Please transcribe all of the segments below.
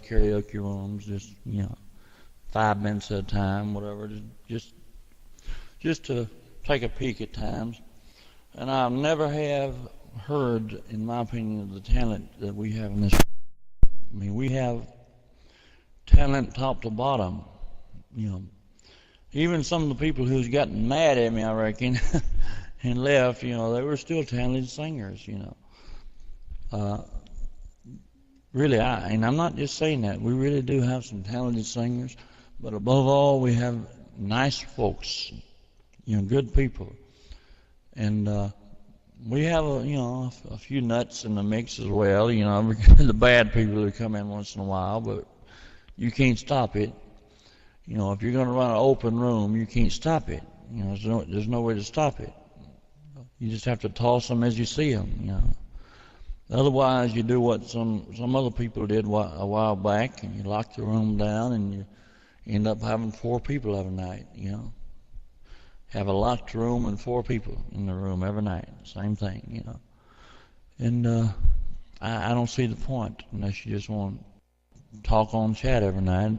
karaoke rooms, just 5 minutes at a time, whatever, just to take a peek at times. And I never have heard, in my opinion, of the talent that we have in this. I mean, we have talent top to bottom. You know, even some of the people who's gotten mad at me, I reckon, and left, they were still talented singers. Really, and I'm not just saying that. We really do have some talented singers, but above all, we have nice folks, good people, and we have a few nuts in the mix as well. The bad people who come in once in a while, but you can't stop it. If you're going to run an open room, you can't stop it. There's no way to stop it. You just have to toss them as you see them. Otherwise, you do what some other people did a while back, and you lock the room down, and you end up having 4 people every night. Have a locked room and 4 people in the room every night. Same thing. And I don't see the point unless you just want to talk on chat every night.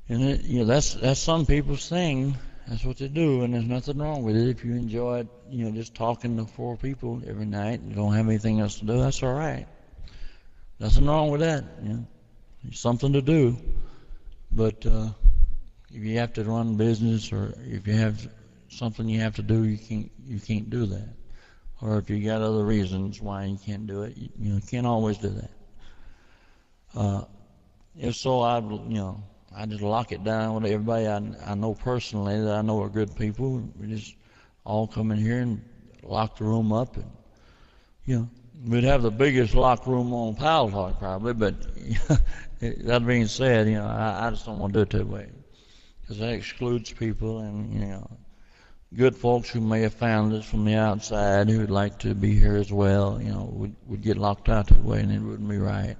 And that's some people's thing. That's what they do, and there's nothing wrong with it. If you enjoy it, just talking to 4 people every night and don't have anything else to do, that's all right. Nothing wrong with that. It's something to do. But if you have to run business, or if you have something you have to do, you can't do that. Or if you got other reasons why you can't do it, you can't always do that. If so, I just lock it down with everybody I know personally that I know are good people. We just all come in here and lock the room up, and we'd have the biggest locked room on Powell Talk probably. But that being said, I just don't want to do it that way, because that excludes people, and good folks who may have found us from the outside who'd like to be here as well, would get locked out that way, and it wouldn't be right.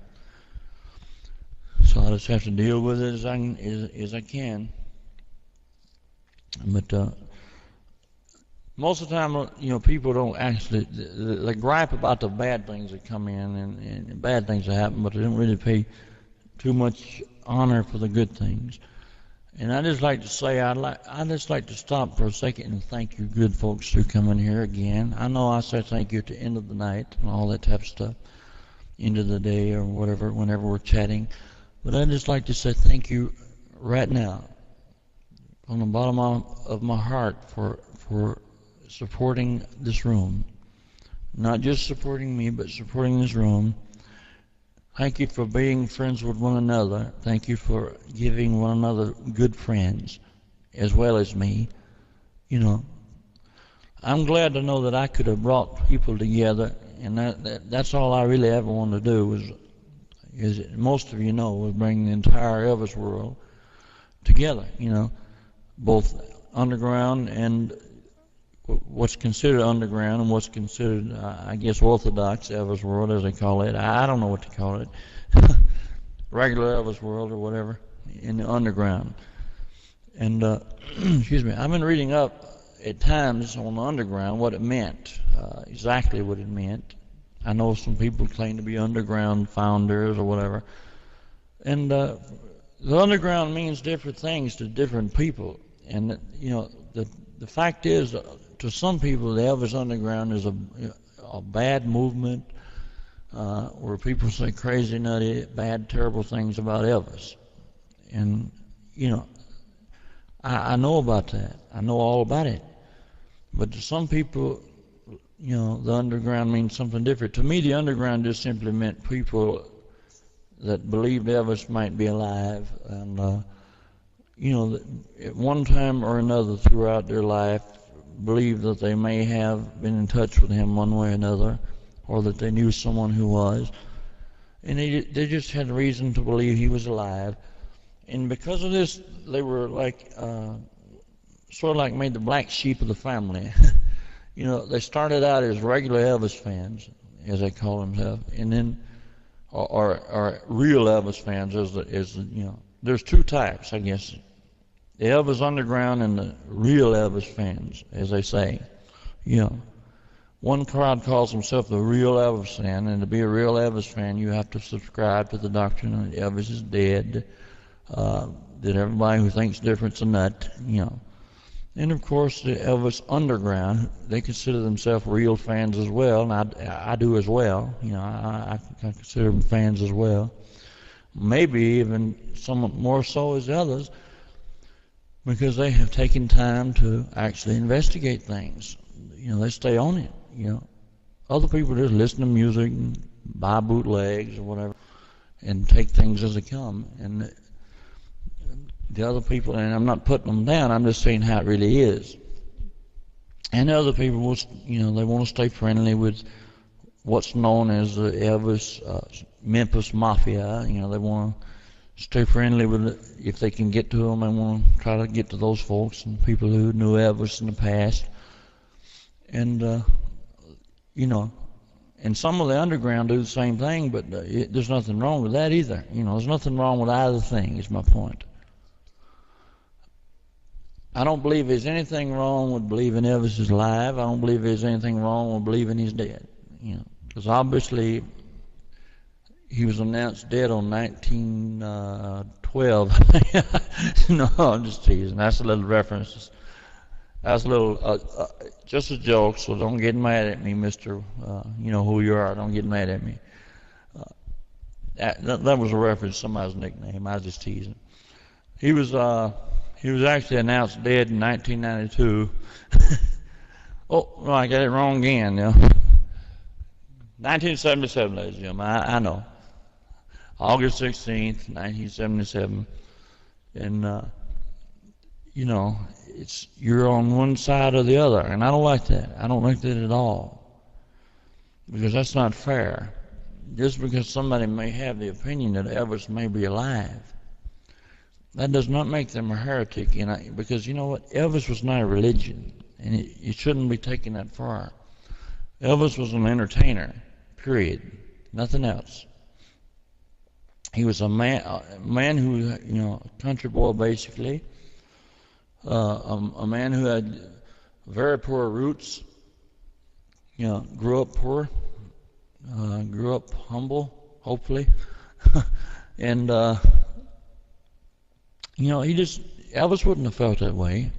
So I just have to deal with it as I can. But most of the time, people don't actually, they gripe about the bad things that come in and bad things that happen, but they don't really pay too much honor for the good things. And I just like to say, I just like to stop for a second and thank you good folks who come in here again. I know I say thank you at the end of the night and all that type of stuff, end of the day or whatever, whenever we're chatting. But I'd just like to say thank you right now, from the bottom of my heart, for supporting this room. Not just supporting me, but supporting this room. Thank you for being friends with one another. Thank you for giving one another good friends, as well as me. I'm glad to know that I could have brought people together, and that's all I really ever wanted to do is most of was bring the entire Elvis world together, both underground and what's considered underground and what's considered, I guess, orthodox Elvis world, as they call it. I don't know what to call it. Regular Elvis world or whatever, in the underground. And, excuse me, I've been reading up at times on the underground what it meant, exactly what it meant. I know some people claim to be underground founders or whatever. And the underground means different things to different people. And, the fact is, to some people, the Elvis Underground is a bad movement where people say crazy, nutty, bad, terrible things about Elvis. And, I know about that. I know all about it. But to some people, the underground means something different. To me, the underground just simply meant people that believed Elvis might be alive, and at one time or another throughout their life, believed that they may have been in touch with him one way or another, or that they knew someone who was, and they just had reason to believe he was alive. And because of this, they were like sort of like made the black sheep of the family. They started out as regular Elvis fans, as they call themselves, and then, or real Elvis fans, there's 2 types, I guess. The Elvis Underground and the real Elvis fans, as they say. one crowd calls himself the real Elvis fan, and to be a real Elvis fan, you have to subscribe to the doctrine that Elvis is dead, that everybody who thinks different's a nut, And of course, the Elvis underground, they consider themselves real fans as well, and I do as well. I consider them fans as well. Maybe even somewhat more so as others, because they have taken time to actually investigate things. They stay on it. Other people just listen to music and buy bootlegs or whatever and take things as they come. And the other people, and I'm not putting them down, I'm just saying how it really is. And the other people will, they want to stay friendly with what's known as the Elvis Memphis Mafia. They want to stay friendly with it. If they can get to them, they want to try to get to those folks and people who knew Elvis in the past. And, and some of the underground do the same thing, but there's nothing wrong with that either. There's nothing wrong with either thing, is my point. I don't believe there's anything wrong with believing Elvis is alive. I don't believe there's anything wrong with believing he's dead. Because obviously he was announced dead on 1912. No, I'm just teasing. That's a little reference. That's a little, just a joke, so don't get mad at me, Mr. You know who you are. Don't get mad at me. That was a reference to somebody's nickname. I was just teasing. He was actually announced dead in 1992. Oh, no, I got it wrong again. 1977, ladies and gentlemen. I know. August 16th, 1977. And, you're on one side or the other, and I don't like that. I don't like that at all, because that's not fair. Just because somebody may have the opinion that Elvis may be alive, that does not make them a heretic. Because you know what? Elvis was not a religion, and it shouldn't be taken that far. Elvis was an entertainer, period. Nothing else. He was a man who, a country boy basically. A man who had very poor roots, grew up poor, grew up humble, hopefully, and Elvis wouldn't have felt that way.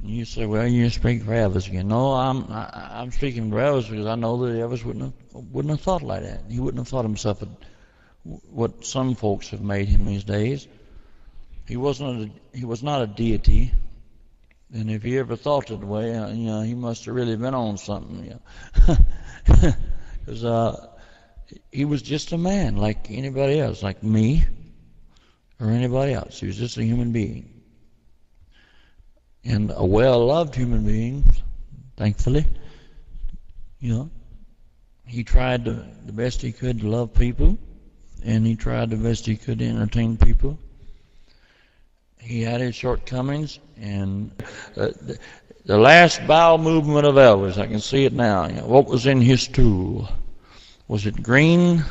You say, well, you speak for Elvis again. No, I'm speaking for Elvis because I know that Elvis wouldn't have thought like that. He wouldn't have thought himself what some folks have made him these days. He was not a deity, and if he ever thought that way, he must have really been on something. Because he was just a man like anybody else, like me or anybody else. He was just a human being, and a well-loved human being, thankfully. He tried the best he could to love people, and he tried the best he could to entertain people. He had his shortcomings, and the last bowel movement of Elvis, I can see it now. What was in his stool? Was it green?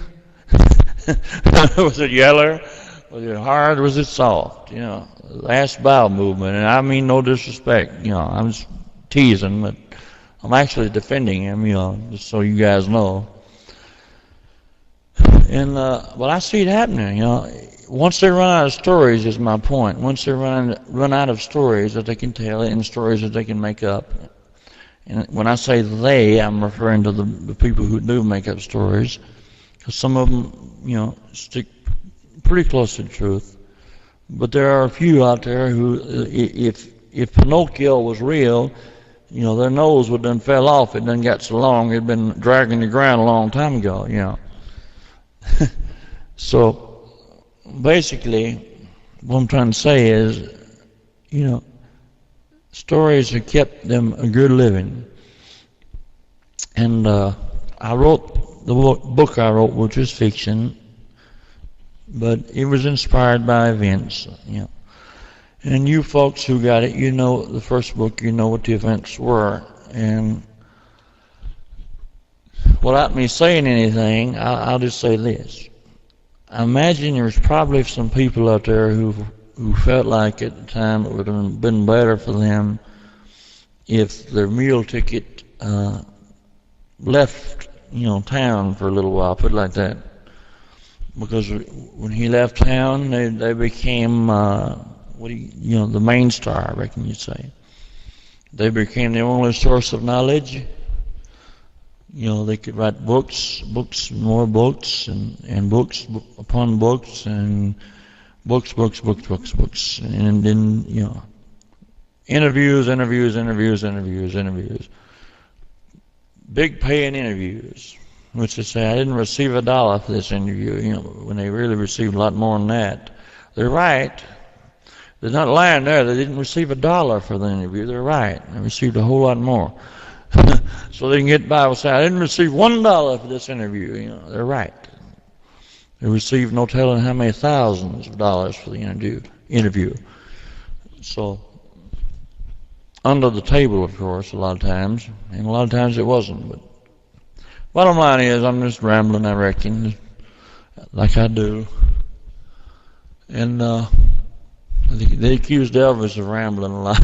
Was it yellow? Was it hard? Was it soft? The last bowel movement, and I mean no disrespect. I'm just teasing, but I'm actually defending him. Just so you guys know. And I see it happening. Once they run out of stories, is my point. Once they run out of stories that they can tell and stories that they can make up. And when I say they, I'm referring to the people who do make up stories, because some of them, stick pretty close to the truth. But there are a few out there who, if Pinocchio was real, their nose would have fell off. It done got so long, it'd been dragging the ground a long time ago. So. Basically, what I'm trying to say is, stories have kept them a good living. And I wrote the book I wrote, which was fiction, but it was inspired by events. And you folks who got it, the first book, what the events were. And without me saying anything, I'll just say this. I imagine there's probably some people out there who felt like at the time it would have been better for them if their meal ticket left, town for a little while, put it like that. Because when he left town, they became, the main star, I reckon you'd say. They became the only source of knowledge. They could write books, more books, and books upon books, and books. And then, interviews. Big paying interviews. Which they say, I didn't receive $1 for this interview, when they really received a lot more than that. They're right. They're not lying there. They didn't receive $1 for the interview. They're right. They received a whole lot more. So they can get by with saying, I didn't receive $1 for this interview. They're right. They received no telling how many thousands of dollars for the interview. So, under the table, of course, a lot of times. And a lot of times it wasn't, but bottom line is, I'm just rambling, I reckon, like I do. And they accused Elvis of rambling a lot.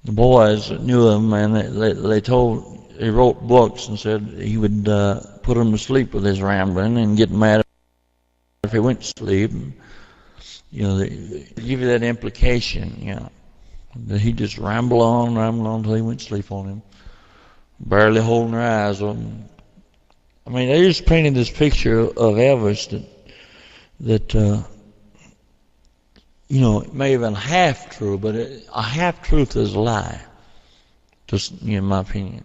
The boys knew him, and they wrote books and said he would put them to sleep with his rambling and get mad if he went to sleep. They give you that implication, that he just ramble on until he went to sleep on him. Barely holding their eyes on. I mean, they just painted this picture of Elvis that it may have been half true, but a half truth is a lie. Just in my opinion,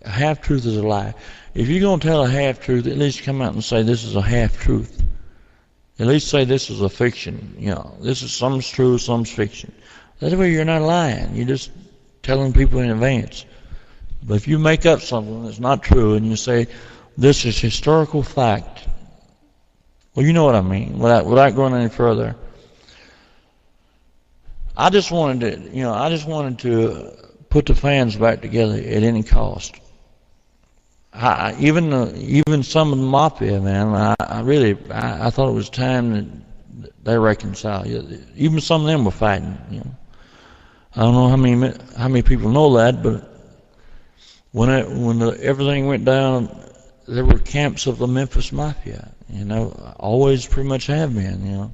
a half truth is a lie. If you're gonna tell a half truth, at least come out and say this is a half truth. At least say this is a fiction. This is some's true, some's fiction. That way you're not lying. You're just telling people in advance. But if you make up something that's not true and you say, this is historical fact, well, you know what I mean, without going any further. I just wanted to put the fans back together at any cost. Even some of the mafia, man, I thought it was time that they reconcile. Even some of them were fighting, I don't know how many people know that, but when everything went down, there were camps of the Memphis Mafia, always pretty much have been,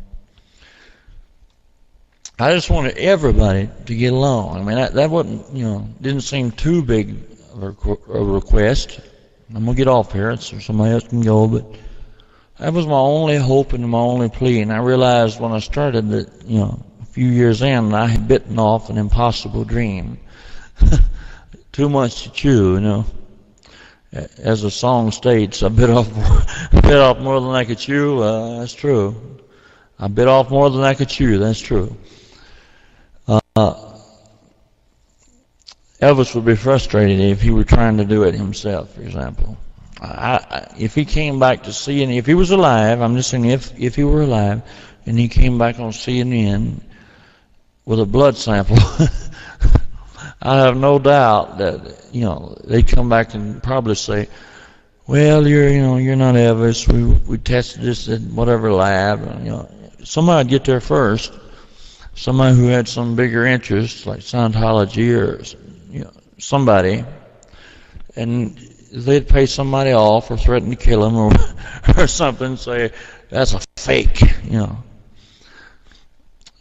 I just wanted everybody to get along. I mean, that wasn't, didn't seem too big of a request. I'm going to get off here so somebody else can go, but that was my only hope and my only plea. And I realized when I started that, a few years in, I had bitten off an impossible dream. Too much to chew, As the song states, I bit off more than I could chew. That's true. I bit off more than I could chew. That's true. Elvis would be frustrated if he were trying to do it himself, for example. If he came back to CNN, if he was alive, I'm just saying if he were alive, and he came back on CNN with a blood sample, I have no doubt that they'd come back and probably say, well, you're not Elvis. We tested this at whatever lab. Somebody'd get there first. Somebody who had some bigger interest, like Scientology or somebody, and they'd pay somebody off or threaten to kill him or something. Say that's a fake.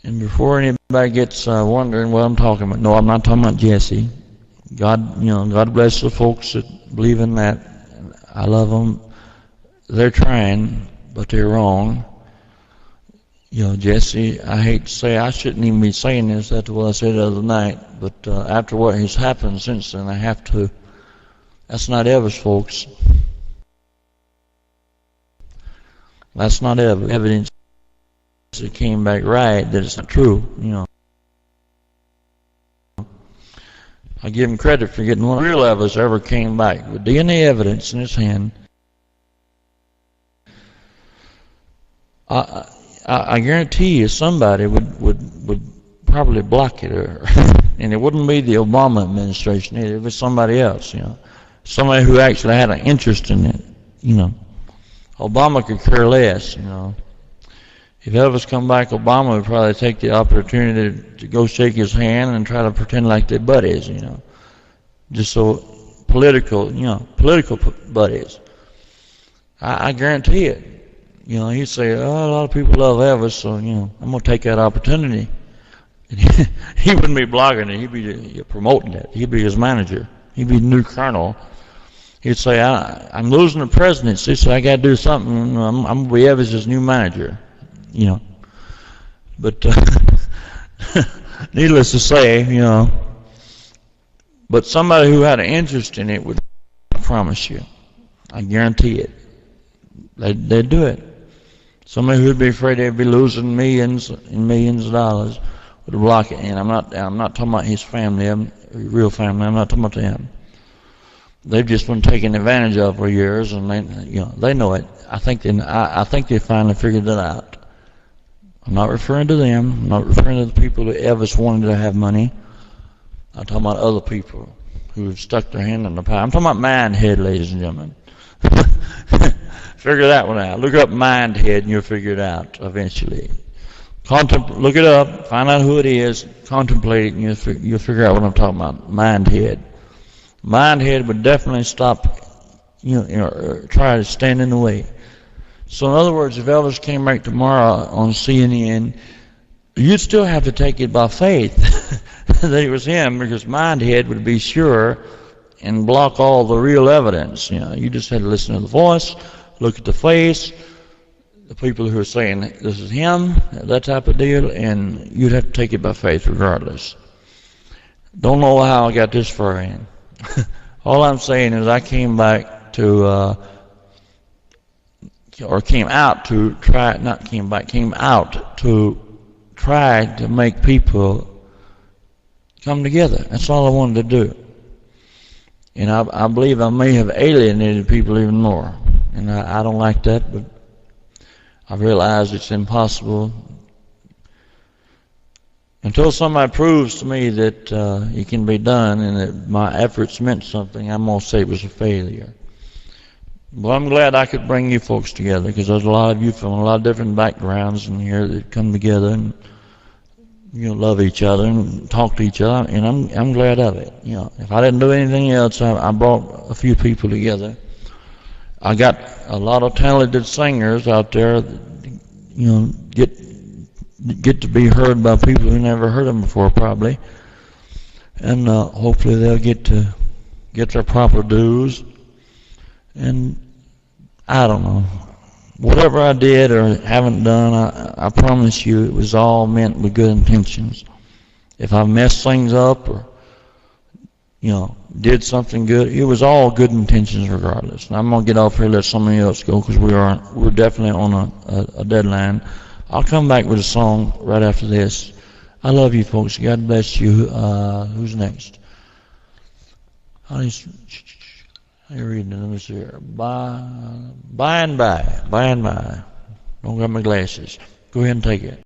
And before anybody gets wondering what I'm talking about, no, I'm not talking about Jesse. God bless the folks that believe in that. I love them. They're trying, but they're wrong. Jesse, I hate to say, I shouldn't even be saying this after what I said the other night, but after what has happened since then, I have to. That's not Elvis, folks. That's not evidence that came back right, that it's not true, I give him credit for getting one real Elvis ever came back with DNA evidence in his hand. I guarantee you somebody would probably block it, and it wouldn't be the Obama administration either. It was somebody else, somebody who actually had an interest in it. Obama could care less. If Elvis come back, Obama would probably take the opportunity to go shake his hand and try to pretend like they're buddies, just so political buddies. I guarantee it. He'd say, oh, a lot of people love Elvis, so, I'm going to take that opportunity. And he wouldn't be blogging it. He'd be promoting it. He'd be his manager. He'd be the new colonel. He'd say, I'm losing the presidency, so I got to do something. I'm going to be Elvis's new manager. But needless to say, but somebody who had an interest in it would, I promise you, I guarantee it, they'd do it. Somebody who'd be afraid they'd be losing millions and millions of dollars would block it. And I'm not talking about his family, real family. I'm not talking about them. They've just been taken advantage of for years, and they know it. I think they finally figured it out. I'm not referring to them. I'm not referring to the people that Elvis wanted to have money. I'm talking about other people who have stuck their hand in the pie. I'm talking about Mindhead, ladies and gentlemen. Figure that one out. Look up Mindhead, and you'll figure it out eventually. Look it up, find out who it is, contemplate it, and you'll figure out what I'm talking about. Mindhead. Mindhead would definitely stop, try to stand in the way. So in other words, if Elvis came back tomorrow on CNN, you'd still have to take it by faith that it was him, because Mindhead would be sure and block all the real evidence. You just had to listen to the voice, look at the face, the people who are saying this is him, that type of deal, and you'd have to take it by faith regardless. Don't know how I got this far in. All I'm saying is I came back to, came out to try to make people come together. That's all I wanted to do. And I believe I may have alienated people even more. And I don't like that, but I realize it's impossible. Until somebody proves to me that it can be done and that my efforts meant something, I'm going to say it was a failure. Well, I'm glad I could bring you folks together, because there's a lot of you from a lot of different backgrounds in here that come together and love each other and talk to each other, and I'm glad of it. If I didn't do anything else, I brought a few people together. I got a lot of talented singers out there that, get to be heard by people who never heard them before, probably, and hopefully they'll get their proper dues. And I don't know, whatever I did or haven't done, I promise you it was all meant with good intentions. If I messed things up or did something good, it was all good intentions regardless. And I'm gonna get off here and let somebody else go, because we're definitely on a deadline. I'll come back with a song right after this. I love you folks. God bless you. Who's next? How you reading it? Let me see here. By and by. Don't got my glasses. Go ahead and take it.